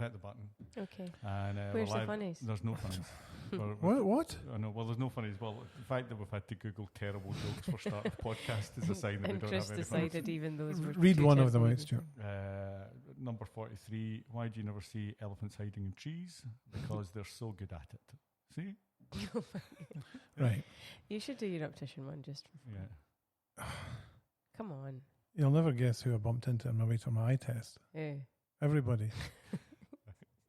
hit the button. Okay. And Where's we're the funnies? There's no funnies. What? I know. Well, there's no funnies. Well, the fact that we've had to Google terrible jokes for starting the podcast is a sign that we And don't Chris have any funnies. decided even those were Read too one of them cheesy. out, Stuart. Number 43. Why do you never see elephants hiding in trees? Because they're so good at it. See? Right. You should do your optician one just for fun. Yeah. Come on. You'll never guess who I bumped into on my way to my eye test. Yeah. Everybody.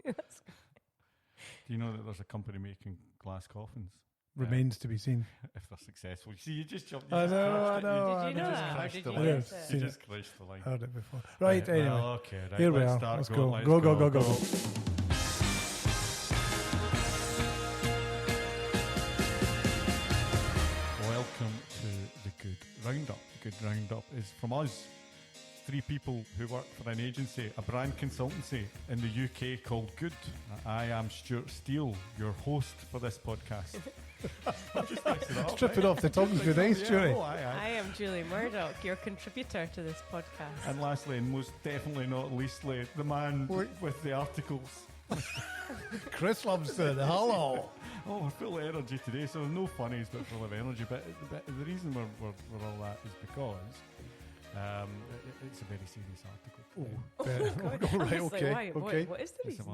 Do you know that there's a company making glass coffins? Remains to be seen. If they're successful. You see, you just jumped. I know. Did you know just that? Or crashed did the you line. guess Yes. it? You Seen just crashed the line. Heard it before. Right, anyway. Well, okay, right. Here we let's are. Start. Let's Go. go. Let's Go. Welcome to the Good Roundup. Good Roundup is from us, three people who work for an agency, a brand consultancy in the UK called Good. I am Stuart Steele, your host for this podcast. Strip it off the tongue. Good day, Stuart. Aye. I am Julie Murdoch, your contributor to this podcast. And lastly, and most definitely not leastly, the man with the articles. Chris loves the hello. Oh, we're full of energy today, so no funnies, but full of energy. But the reason we're all that is because it's a very serious article. Right, okay. What is the It's reason?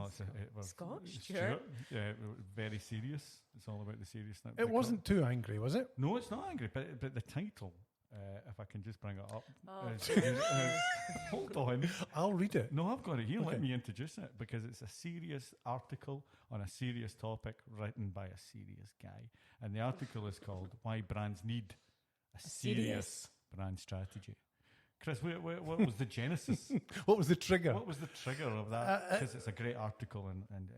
Scotch, Stuart. Yeah, very serious. It's all about the seriousness. It wasn't too angry, was it? No, it's not angry, but the title, if I can just bring it up. Hold on. I'll read it. No, I've got it here. Okay. Let me introduce it because it's a serious article on a serious topic written by a serious guy. And the article is called Why Brands Need a Serious Brand Strategy. Chris, what was the genesis? What was the trigger? What was the trigger of that? Because it's a great article and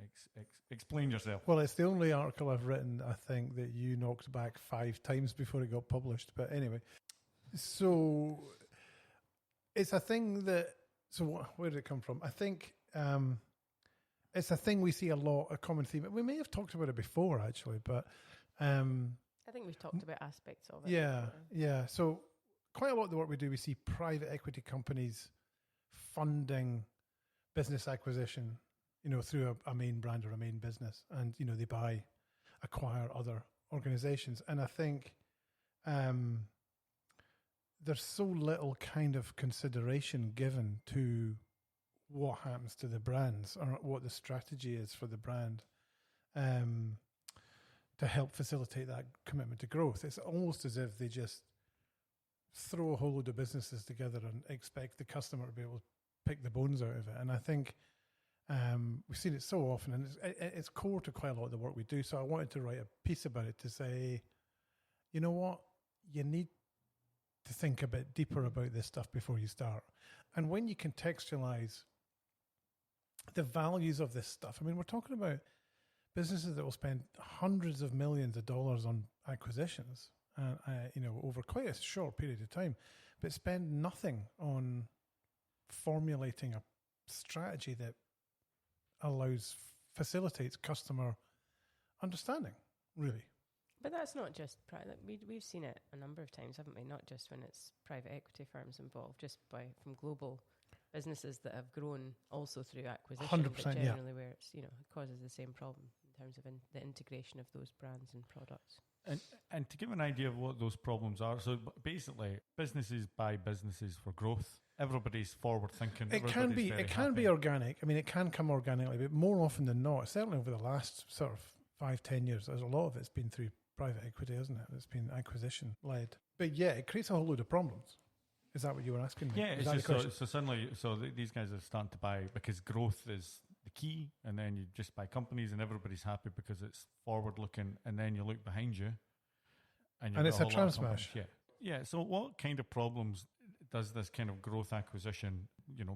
explain yourself. Well, it's the only article I've written, I think, that you knocked back 5 times before it got published. But anyway, so it's a thing that... So where did it come from? I think it's a thing we see a lot, a common theme. We may have talked about it before, actually, but... I think we've talked about aspects of it. Yeah. So quite a lot of the work we do, we see private equity companies funding business acquisition, through a main brand or a main business. And, they acquire other organizations. And I think there's so little kind of consideration given to what happens to the brands or what the strategy is for the brand to help facilitate that commitment to growth. It's almost as if they just throw a whole load of businesses together and expect the customer to be able to pick the bones out of it. And I think we've seen it so often, and it's core to quite a lot of the work we do. So I wanted to write a piece about it to say, you know what, you need to think a bit deeper about this stuff before you start. And when you contextualize the values of this stuff, I mean, we're talking about businesses that will spend hundreds of millions of dollars on acquisitions, over quite a short period of time, but spend nothing on formulating a strategy that facilitates customer understanding, really. But that's not just we've seen it a number of times, haven't we? Not just when it's private equity firms involved, just from global businesses that have grown also through acquisition. 100%, but generally where it's it causes the same problem in terms of the integration of those brands and products. And to give an idea of what those problems are, so basically, businesses buy businesses for growth. Everybody's forward thinking. It can be organic. I mean, it can come organically, but more often than not, certainly over the last sort of 5-10 years, there's a lot of it's been through private equity, isn't it? It's been acquisition led. But yeah, it creates a whole load of problems. Is that what you were asking me? Yeah, it's just so suddenly, these guys are starting to buy because growth is the key, and then you just buy companies and everybody's happy because it's forward looking, and then you look behind you and it's a tram smash. Yeah. So what kind of problems does this kind of growth acquisition,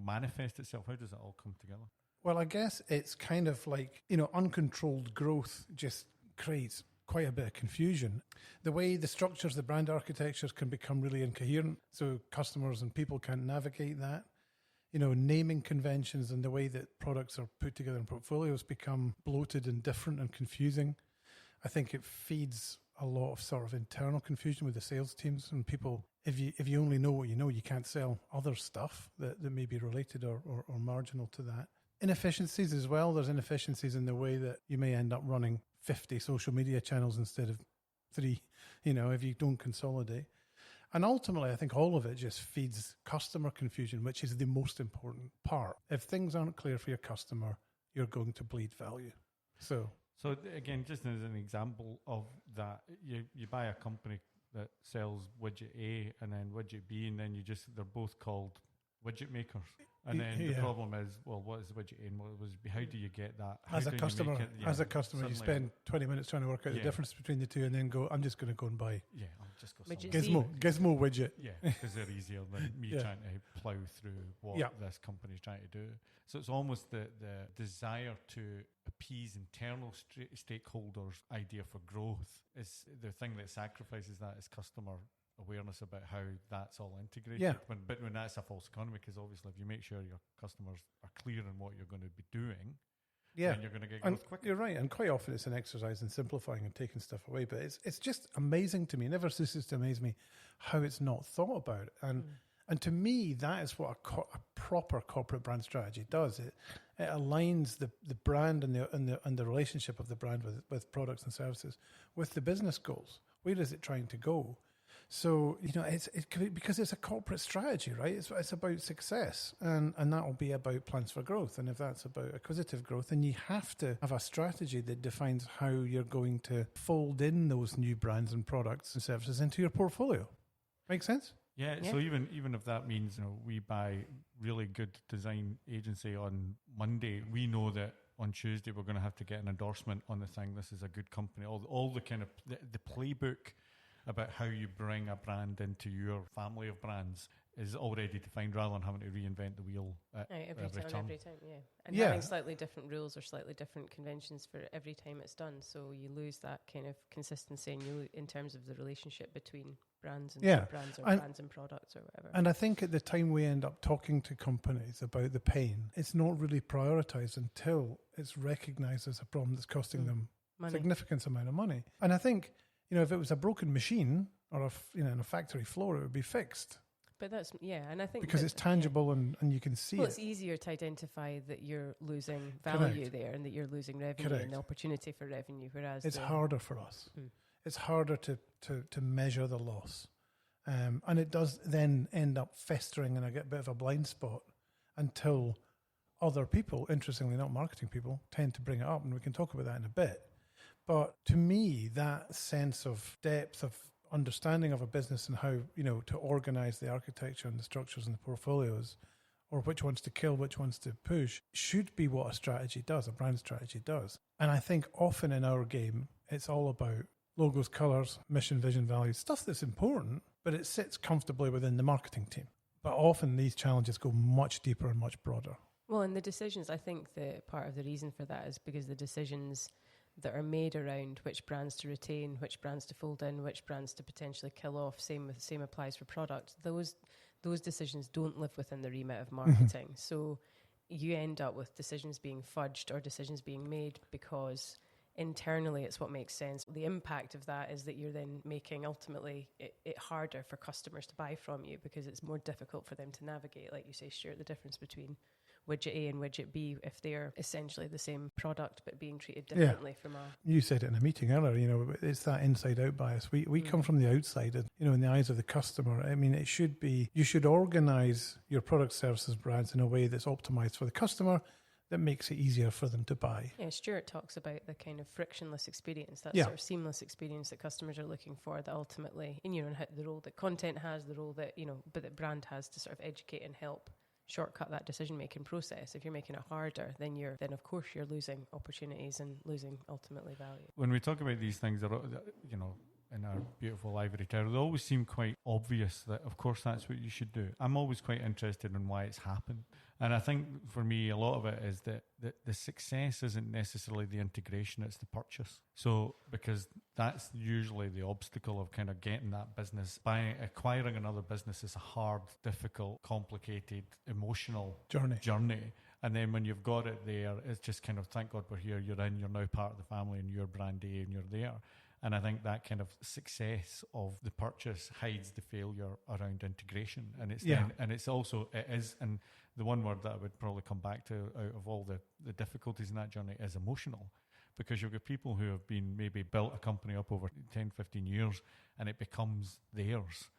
manifest itself? How does it all come together? Well, I guess it's kind of like, uncontrolled growth just creates quite a bit of confusion. The way the structures, the brand architectures can become really incoherent, so customers and people can't navigate that. Naming conventions and the way that products are put together in portfolios become bloated and different and confusing. I think it feeds a lot of sort of internal confusion with the sales teams and people. If you only know what you know, you can't sell other stuff that may be related or marginal to that. inefficiencies as well. There's inefficiencies in the way that you may end up running 50 social media channels instead of 3, if you don't consolidate. And ultimately, I think all of it just feeds customer confusion, which is the most important part. If things aren't clear for your customer, you're going to bleed value. So again, just as an example of that, you buy a company that sells widget A and then widget B, and then they're both called widget makers. And then the problem is, well, what is widget A and what was B? How do you get that? As a customer, you spend 20 minutes trying to work out the difference between the two, and then go, I'm just going to go and buy I'll just go Gizmo widget. Yeah, because they're easier than me trying to plough through what this company's trying to do. So it's almost the desire to appease internal stakeholders' idea for growth is the thing that sacrifices that is customer awareness about how that's all integrated. Yeah. But when that's a false economy, because obviously if you make sure your customers are clear on what you're going to be doing, then you're going to get growth quicker. You're right, and quite often it's an exercise in simplifying and taking stuff away. But it's just amazing to me. It never ceases to amaze me how it's not thought about. And to me, that is what a proper corporate brand strategy does. It aligns the brand and the relationship of the brand with products and services with the business goals. Where is it trying to go? So, because it's a corporate strategy, right? It's about success, and that will be about plans for growth. And if that's about acquisitive growth, then you have to have a strategy that defines how you're going to fold in those new brands and products and services into your portfolio. Make sense? Yeah. So even if that means we buy really good design agency on Monday, we know that on Tuesday we're going to have to get an endorsement on the thing. This is a good company. All the kind of the playbook about how you bring a brand into your family of brands is already defined, rather than having to reinvent the wheel every time. And having slightly different rules or slightly different conventions for every time it's done. So you lose that kind of consistency in terms of the relationship between brands and brands or brands and products or whatever. And I think at the time we end up talking to companies about the pain, it's not really prioritised until it's recognised as a problem that's costing them significant amount of money. And I think, if it was a broken machine or in a factory floor, it would be fixed. But that's, and I think because it's tangible and you can see it's easier to identify that you're losing value there and that you're losing revenue and the opportunity for revenue, whereas it's harder for us. It's harder to measure the loss. And it does then end up festering and I get a bit of a blind spot until other people, interestingly not marketing people, tend to bring it up, and we can talk about that in a bit. But to me, that sense of depth of understanding of a business and how, to organize the architecture and the structures and the portfolios, or which ones to kill, which ones to push, should be what a strategy does, a brand strategy does. And I think often in our game, it's all about logos, colors, mission, vision, values, stuff that's important, but it sits comfortably within the marketing team. But often these challenges go much deeper and much broader. Well, and the decisions, I think that part of the reason for that is because the decisions that are made around which brands to retain, which brands to fold in, which brands to potentially kill off, same applies for product. Those decisions don't live within the remit of marketing. So you end up with decisions being fudged or decisions being made because internally it's what makes sense. The impact of that is that you're then making ultimately it harder for customers to buy from you because it's more difficult for them to navigate, like you say, Stuart, the difference between widget A and widget B, if they're essentially the same product but being treated differently from a... You said it in a meeting earlier, it's that inside-out bias. We come from the outside, and, in the eyes of the customer. I mean, it should be, you should organise your product, services, brands in a way that's optimised for the customer, that makes it easier for them to buy. Yeah, Stuart talks about the kind of frictionless experience, that sort of seamless experience that customers are looking for, that ultimately, and the role that content has, the role that, but that brand has to sort of educate and help shortcut that decision-making process. If you're making it harder, then of course you're losing opportunities and losing ultimately value. When we talk about these things, in our beautiful ivory tower, they always seem quite obvious that of course that's what you should do. I'm always quite interested in why it's happened. And I think for me, a lot of it is that the success isn't necessarily the integration, it's the purchase. So, because that's usually the obstacle of kind of getting that business. By acquiring another business is a hard, difficult, complicated, emotional journey. And then when you've got it there, it's just kind of, thank God we're here, you're now part of the family and you're brand A and you're there. And I think that kind of success of the purchase hides the failure around integration. And it's and it's also, it is, and the one word that I would probably come back to out of all the difficulties in that journey is emotional. Because you've got people who have been maybe built a company up over 10, 15 years and it becomes theirs.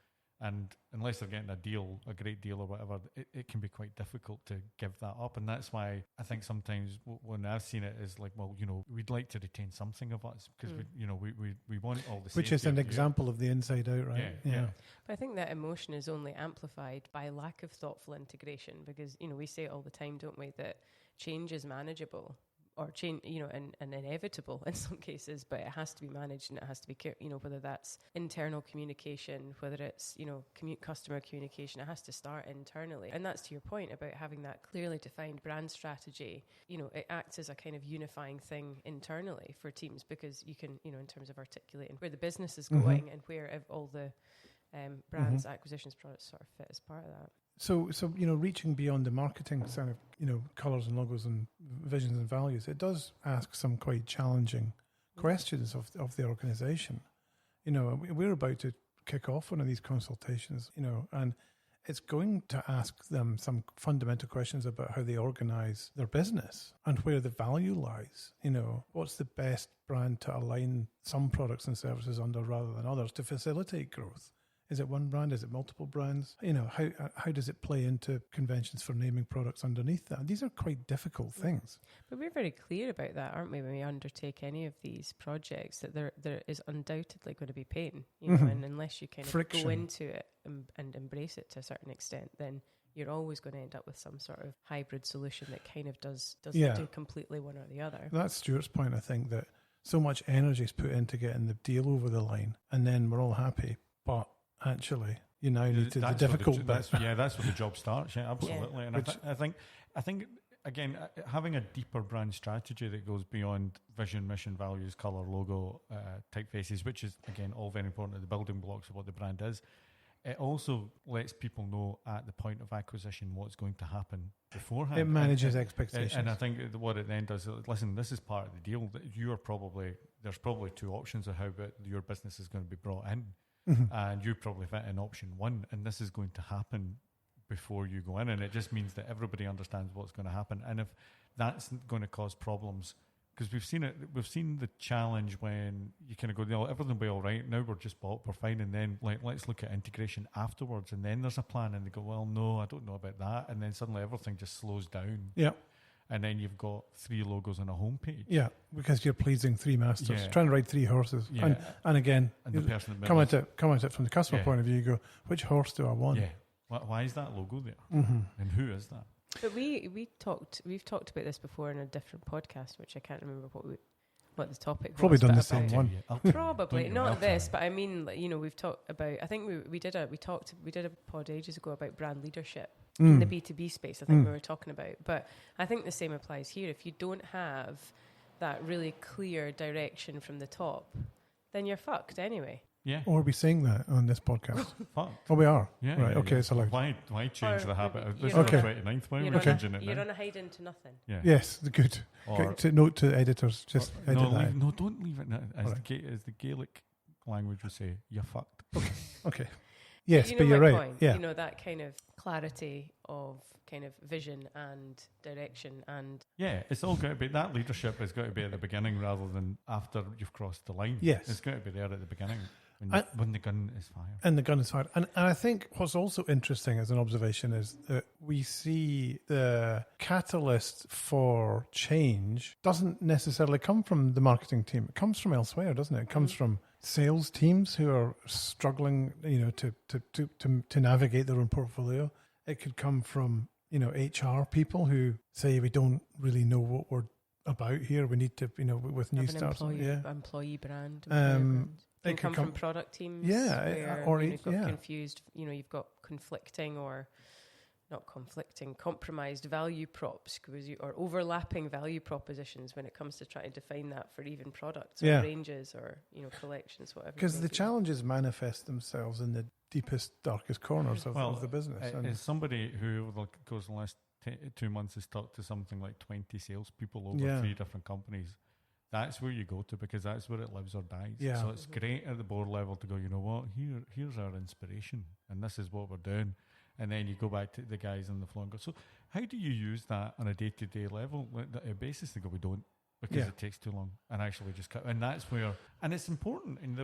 And unless they're getting a great deal or whatever, it can be quite difficult to give that up. And that's why I think sometimes when I've seen it is like, well, we'd like to retain something of us because we want all the which is an example of the inside out, right? Yeah. But I think that emotion is only amplified by lack of thoughtful integration because, we say it all the time, don't we, that change is manageable. Or change, and inevitable in some cases, but it has to be managed and it has to be, whether that's internal communication, whether it's, customer communication, it has to start internally. And that's to your point about having that clearly defined brand strategy. It acts as a kind of unifying thing internally for teams because you can, in terms of articulating where the business is going and where all the brands, acquisitions, products sort of fit as part of that. So reaching beyond the marketing side of, colours and logos and visions and values, it does ask some quite challenging questions of the organisation. We're about to kick off one of these consultations, and it's going to ask them some fundamental questions about how they organise their business and where the value lies. What's the best brand to align some products and services under rather than others to facilitate growth? Is it one brand? Is it multiple brands? How does it play into conventions for naming products underneath that? These are quite difficult things. But we're very clear about that, aren't we, when we undertake any of these projects, that there is undoubtedly going to be pain, and unless you kind of friction. Go into it and embrace it to a certain extent, then you're always going to end up with some sort of hybrid solution that kind of doesn't do completely one or the other. That's Stuart's point, I think, that so much energy is put into getting the deal over the line, and then we're all happy, but actually, you now need to the difficult bit. That's where the job starts. Yeah, absolutely. Yeah. And I think again, having a deeper brand strategy that goes beyond vision, mission, values, color, logo, typefaces, which is again all very important, the building blocks of what the brand is. It also lets people know at the point of acquisition what's going to happen beforehand. It manages expectations. And I think what it then does, listen, this is part of the deal. That there's probably two options of how your business is going to be brought in. And you probably fit in option one, and this is going to happen before you go in, and it just means that everybody understands what's going to happen. And if that's going to cause problems, because we've seen the challenge when you kind of go, everything will be all right, now we're just bought, we're fine, and then let's look at integration afterwards, and then there's a plan, and they go, well, no, I don't know about that, and then suddenly everything just slows down. Yeah. And then you've got 3 logos on a homepage. Yeah, because you're pleasing 3 masters, trying to ride 3 horses. Yeah. And again, and the person come at it from the customer point of view, you go, which horse do I want? Yeah. Why is that logo there? And who is that? But we've talked about this before in a different podcast, which I can't remember what the topic was. Probably done the same one. Probably not this, but I mean, we've talked about. I think we did a pod ages ago about brand leadership in the B2B space. I think we were talking about, but I think the same applies here. If you don't have that really clear direction from the top, then you're fucked anyway. Yeah. Or are we saying that on this podcast? Fucked. Oh, we are. Yeah. Right. Okay. So why change the habit? This is the 29th. Why are we changing it now? You're on a hide into nothing. Yeah. Yes. Good. Note to editors. Just edit that. No, don't leave it. As the Gaelic language would say, you're fucked. Okay. Yes, but you're right. Point. Yeah. That kind of clarity of kind of vision and direction and... Yeah, it's all got to be... That leadership has got to be at the beginning rather than after you've crossed the line. Yes. It's got to be there at the beginning when the gun is fired. And the gun is fired. And I think what's also interesting as an observation is that we see the catalyst for change doesn't necessarily come from the marketing team. It comes from elsewhere, doesn't it? It comes from sales teams who are struggling, to navigate their own portfolio. It could come from, HR people who say we don't really know what we're about here. We need to, with new starts. Employee brand. It can come from product teams. Yeah, or you've got confused. You've got conflicting or not conflicting, compromised value props or overlapping value propositions when it comes to trying to define that for even products or ranges or collections, whatever. Because the challenges manifest themselves in the deepest, darkest corners of the business. As somebody who, over the course of the last 2 months, has talked to something like 20 salespeople over 3 different companies, that's where you go to because that's where it lives or dies. Yeah. So it's great at the board level to go, you know what, here's our inspiration and this is what we're doing. And then you go back to the guys on the floor and go, so how do you use that on a day-to-day level? Basis, they go, we don't, because it takes too long, and actually just cut. And that's where, and it's important. And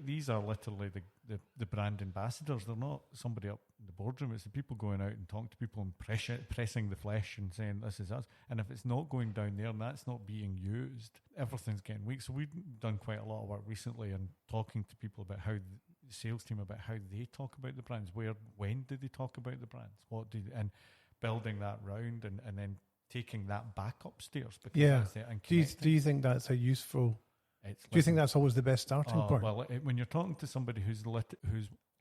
these are literally the brand ambassadors. They're not somebody up in the boardroom. It's the people going out and talking to people and pressing the flesh and saying this is us. And if it's not going down there and that's not being used, everything's getting weak. So we've done quite a lot of work recently and talking to people about how the sales team about how they talk about the brands. When did they talk about the brands? And building that round and then taking that back upstairs. Because that's it, do you think that's a useful? Do you think that's always the best starting point? Well, when you're talking to somebody whose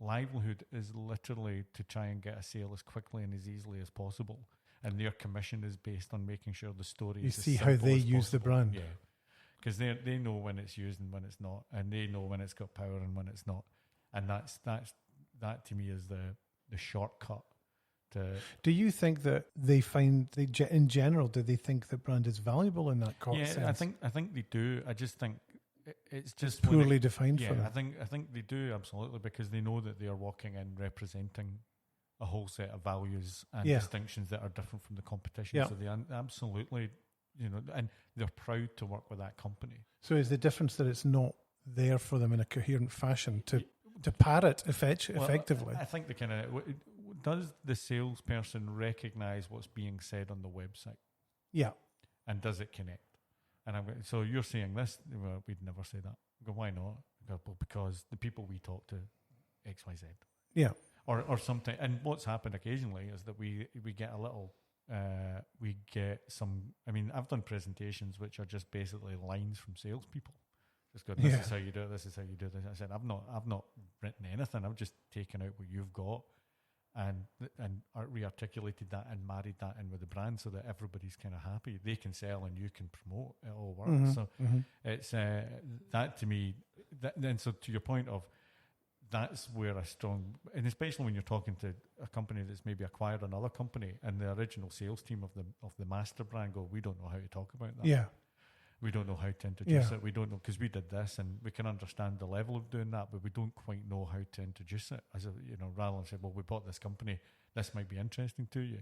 livelihood is literally to try and get a sale as quickly and as easily as possible, and their commission is based on making sure the story you is see as how they as use the possible. brand. Yeah, because they know when it's used and when it's not, and they know when it's got power and when it's not, and that to me is the shortcut. Do you think that they find in general? Do they think that brand is valuable in that sense? Yeah, I think they do. I just think it's just poorly defined for them. I think they do, absolutely, because they know that they are walking in representing a whole set of values and distinctions that are different from the competition. Yeah. So they absolutely, and they're proud to work with that company. So is the difference that it's not there for them in a coherent fashion to parrot effectively? I think does the salesperson recognise what's being said on the website? Yeah. And does it connect? And so you're saying this, well, we'd never say that. I go, why not? I go, well, because the people we talk to, X, Y, Z. Yeah. Or something. And what's happened occasionally is that we get a little, we get some, I've done presentations which are just basically lines from salespeople. Just going, this is how you do it, this is how you do this. I said, I've not written anything, I've just taken out what you've got and re-articulated that and married that in with the brand so that everybody's kind of happy. They can sell and you can promote. It all works. Mm-hmm, So it's that to me. Then so to your point of that's where a strong, and especially when you're talking to a company that's maybe acquired another company and the original sales team of the master brand go, we don't know how to talk about that. Yeah. We don't know how to introduce it. We don't know because we did this and we can understand the level of doing that, but we don't quite know how to introduce it. As rather than say, well, we bought this company, this might be interesting to you.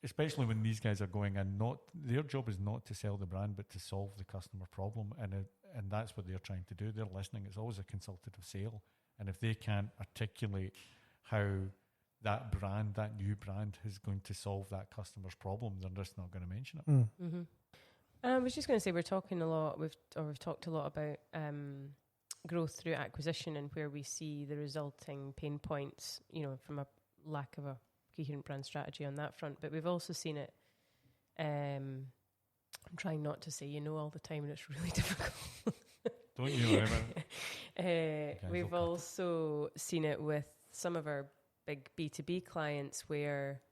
Especially when these guys are going in, their job is not to sell the brand, but to solve the customer problem, and that's what they're trying to do. They're listening. It's always a consultative sale, and if they can't articulate how that new brand, is going to solve that customer's problem, they're just not going to mention it. Mm-hmm. I was just going to say we've talked a lot about growth through acquisition and where we see the resulting pain points, from a lack of a coherent brand strategy on that front. But we've also seen it. I'm trying not to say all the time, and it's really difficult. Don't you ever? We've also seen it with some of our big B2B clients where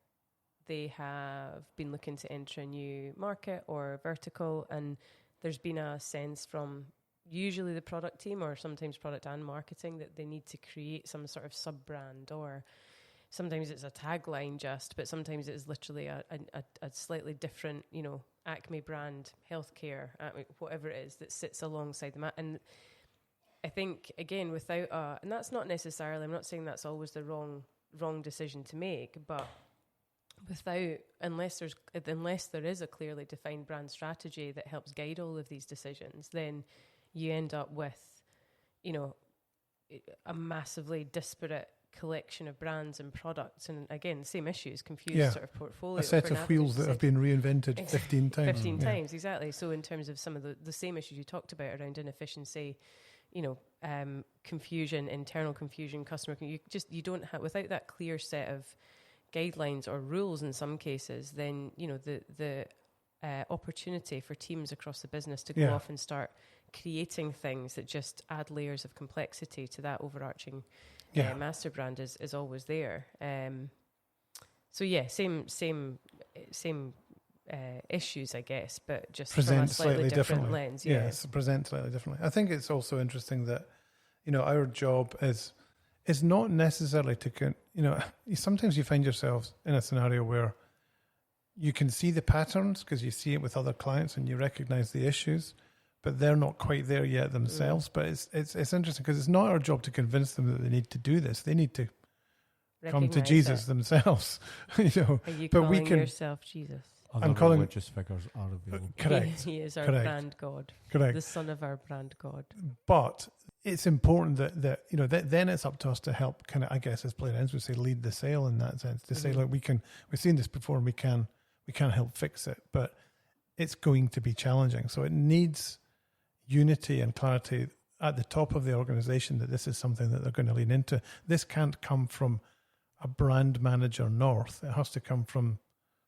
they have been looking to enter a new market or vertical, and there's been a sense from usually the product team or sometimes product and marketing that they need to create some sort of sub-brand, or sometimes it's a tagline but sometimes it's literally a slightly different, Acme brand, healthcare, whatever it is that sits alongside them. And I think, again, and that's not necessarily, I'm not saying that's always the wrong decision to make, but unless there is a clearly defined brand strategy that helps guide all of these decisions, then you end up with, a massively disparate collection of brands and products, and again, same issues, confused sort of portfolio. A set of wheels that have been reinvented 15 times. 15 times, exactly. So in terms of some of the same issues you talked about around inefficiency, confusion, internal confusion, customer, you don't have, without that clear set of guidelines or rules in some cases, then the opportunity for teams across the business to go off and start creating things that just add layers of complexity to that overarching master brand is always there. Same issues, I guess, but just from a slightly different lens. Yes, present slightly differently. I think it's also interesting that our job is not necessarily to, sometimes you find yourselves in a scenario where you can see the patterns because you see it with other clients and you recognize the issues, but they're not quite there yet themselves. But it's interesting because it's not our job to convince them that they need to do this. They need to come to Recognise Jesus it. themselves. You know, Are you but we calling can- yourself Jesus? Other I'm calling- religious figures are available. correct, He is our correct. brand God, correct. the son of our brand God. But it's important that you know that then it's up to us to help kind of, I guess, as Blair Enns would say, lead the sale in that sense, to say, Mhm. look, we've seen this before and we can help fix it, but it's going to be challenging. So it needs unity and clarity at the top of the organization that this is something that they're going to lean into. This can't come from a brand manager north. It has to come from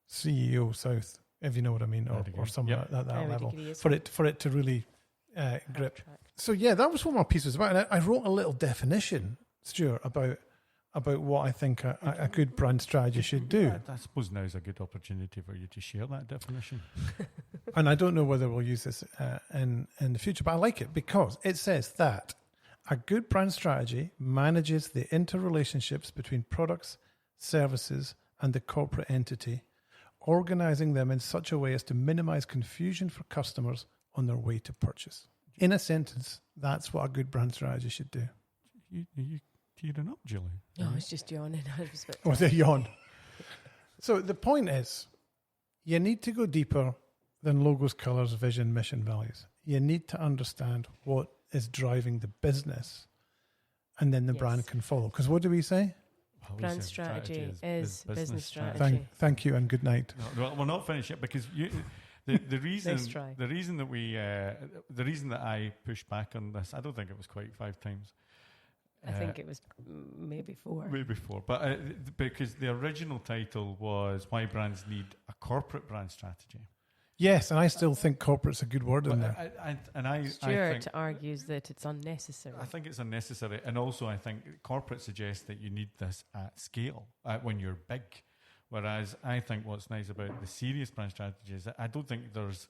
CEO south, if you know what I mean, I'd agree. or somewhere Yep. at that I would level agree as for well. it to really grip. Backtrack. So yeah, that was what my piece was about. And I wrote a little definition, Stuart, about what I think a good brand strategy should do. Yeah, I suppose now is a good opportunity for you to share that definition. And I don't know whether we'll use this in the future, but I like it because it says that a good brand strategy manages the interrelationships between products, services, and the corporate entity, organizing them in such a way as to minimize confusion for customers on their way to purchase. In a sentence, that's what a good brand strategy should do. You tearing up, Julie? No, I was just yawning. I was a bit Was it yawn? So the point is, you need to go deeper than logos, colours, vision, mission, values. You need to understand what is driving the business, and then the Yes. brand can follow. Because what do we say? Well, we brand said strategy is business strategy. Thank you and good night. No, well, we're not finished yet because the reason Nice try. the reason that the reason that I pushed back on this, I don't think it was quite 5 times. I think it was maybe 4. Maybe 4, but because the original title was "Why Brands Need a Corporate Brand Strategy." Yes, and I still think corporate's a good word in there. I Stuart think, argues that it's unnecessary. I think it's unnecessary, and also I think corporate suggests that you need this at scale when you're big. Whereas I think what's nice about the serious brand strategy is that I don't think there's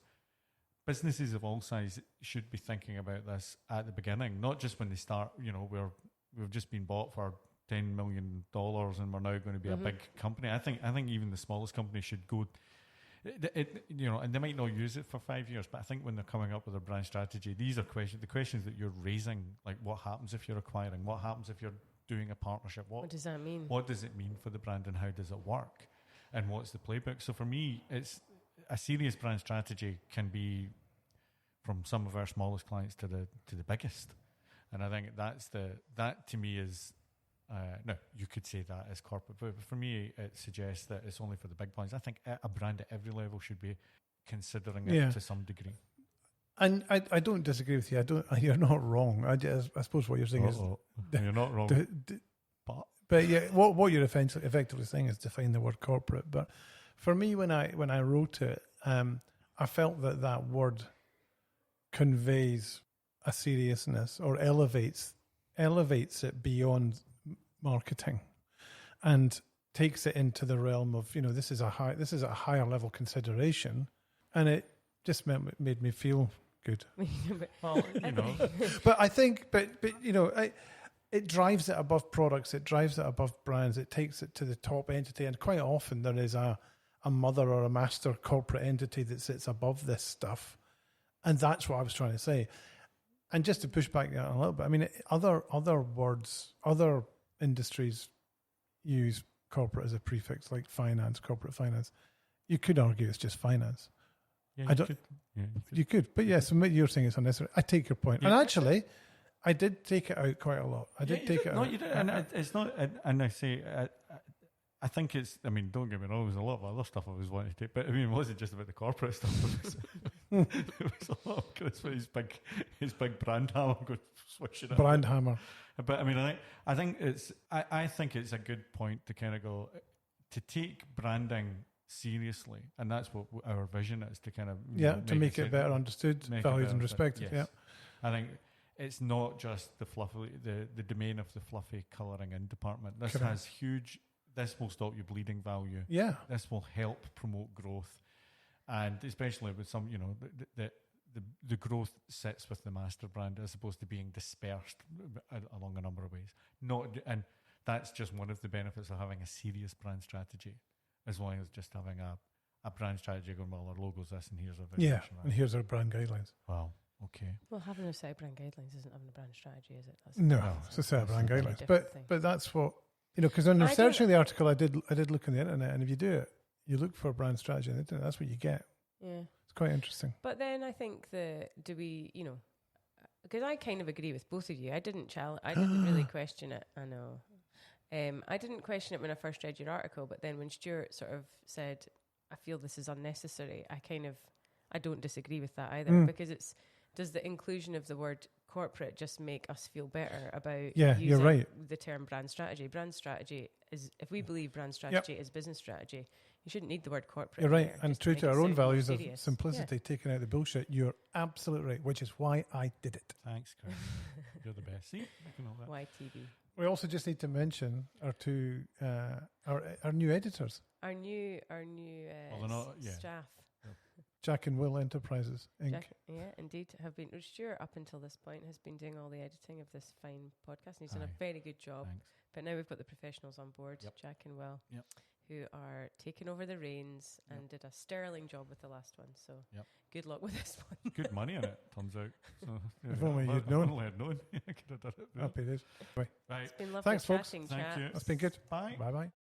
businesses of all size should be thinking about this at the beginning, not just when they start. You know, we've just been bought for $10 million and we're now going to be a big company. I think even the smallest company should go. You know, and they might not use it for 5 years, but I think when they're coming up with a brand strategy, these are the questions that you're raising, like what happens if you're acquiring, what happens if you're doing a partnership, What does that mean? what does it mean for the brand and how does it work, and what's the playbook? So for me, it's a serious brand strategy can be from some of our smallest clients to the biggest, and I think that to me is. No, you could say that as corporate, but for me, it suggests that it's only for the big brands. I think a brand at every level should be considering it to some degree. And I don't disagree with you. You're not wrong. I suppose what you're saying is, You're not wrong. but yeah, what you're effectively saying is define the word corporate. But for me, when I wrote it, I felt that word conveys a seriousness or elevates it beyond marketing and takes it into the realm of, you know, this is a higher level consideration, and it just made me feel good. Well, you know, But I think, but you know, it drives it above products, it drives it above brands, it takes it to the top entity, and quite often there is a mother or a master corporate entity that sits above this stuff, and that's what I was trying to say. And just to push back a little bit, I mean, other words, other industries use corporate as a prefix, like finance, corporate finance. You could argue it's just finance. yeah, I don't- You could, but yes, you're saying it's unnecessary. I take your point. Yeah. And actually, I did take it out quite a lot. I did take it out. No, you did, and it's not. And I say, I think it's. I mean, don't get me wrong. There's a lot of other stuff I was wanting to take, but I mean, it wasn't just about the corporate stuff. There was a lot of Chris with his big brand hammer go swishing it. Brand hammer. But I mean, I think it's. I think it's a good point to kind of go to take branding seriously, and that's what our vision is, to kind of To make it better understood, make it valued better and respected. yes. Yeah. I think it's not just the fluffy, the domain of the fluffy colouring in department. This Correct. has huge. This will stop you bleeding value. Yeah. This will help promote growth, and especially with some, you know, the growth sits with the master brand as opposed to being dispersed along a number of ways. And that's just one of the benefits of having a serious brand strategy, as long as just having a brand strategy going, well, our logo's this, and here's our vision. Yeah. And here's our brand guidelines. Wow. Okay. Well, having a set of brand guidelines isn't having a brand strategy, is it? That's No, Well, it's a set of brand a very guidelines. different thing. But that's what Because in I researching the article, I did look on the internet, and if you do it, you look for brand strategy on the internet. That's what you get. Yeah. It's quite interesting. But then I think because I kind of agree with both of you. I didn't really question it. I know. I didn't question it when I first read your article, but then when Stuart sort of said, I feel this is unnecessary, I don't disagree with that either, because does the inclusion of the word corporate just make us feel better about using the term brand strategy? Brand strategy is, if we believe brand strategy is business strategy, you shouldn't need the word corporate. You're right. there, And just true make to it our own sound more values of serious. simplicity, taking out the bullshit, you're absolutely right, which is why I did it. Thanks, Chris. You're the best. See, making all that. YTV. We also just need to mention our two our new editors, Our new they're not- yeah. staff. Jack and Will Enterprises Inc. Jack, indeed, have been. Stuart, up until this point, has been doing all the editing of this fine podcast, and he's done a very good job. Thanks. But now we've got the professionals on board, Jack and Will, who are taking over the reins and did a sterling job with the last one. So good luck with this one. Good money in it, turns out. So, If only you'd known. Only I'd known. I could have done it. Happy days. Right. It's been lovely Thanks, folks. chatting, Thank chaps. you. That's been good. Bye. Bye bye.